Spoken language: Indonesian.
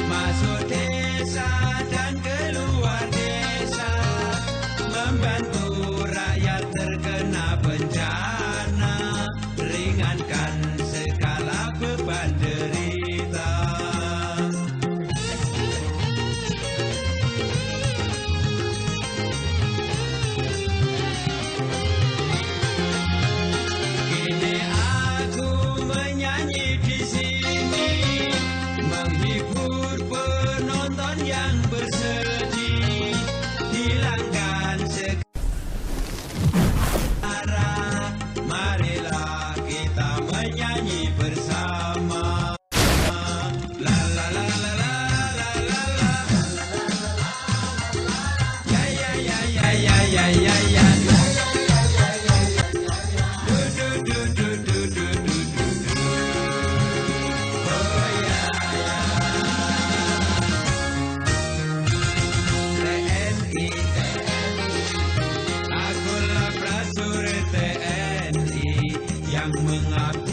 Masuk desa dan keluar desa, membantu rakyat terkena bencana, ringankan segala beban derita. Kini aku menyanyi di sini, menghibur penonton yang bersedih, hilangkan sekarang. Marilah kita menyanyi bersama. La la la la la la la la. Ya ya ya ya ya ya ya ya. Du du du du du du du du. Oh ya ya. TNI, akulah prajurit TNI yang mengabdi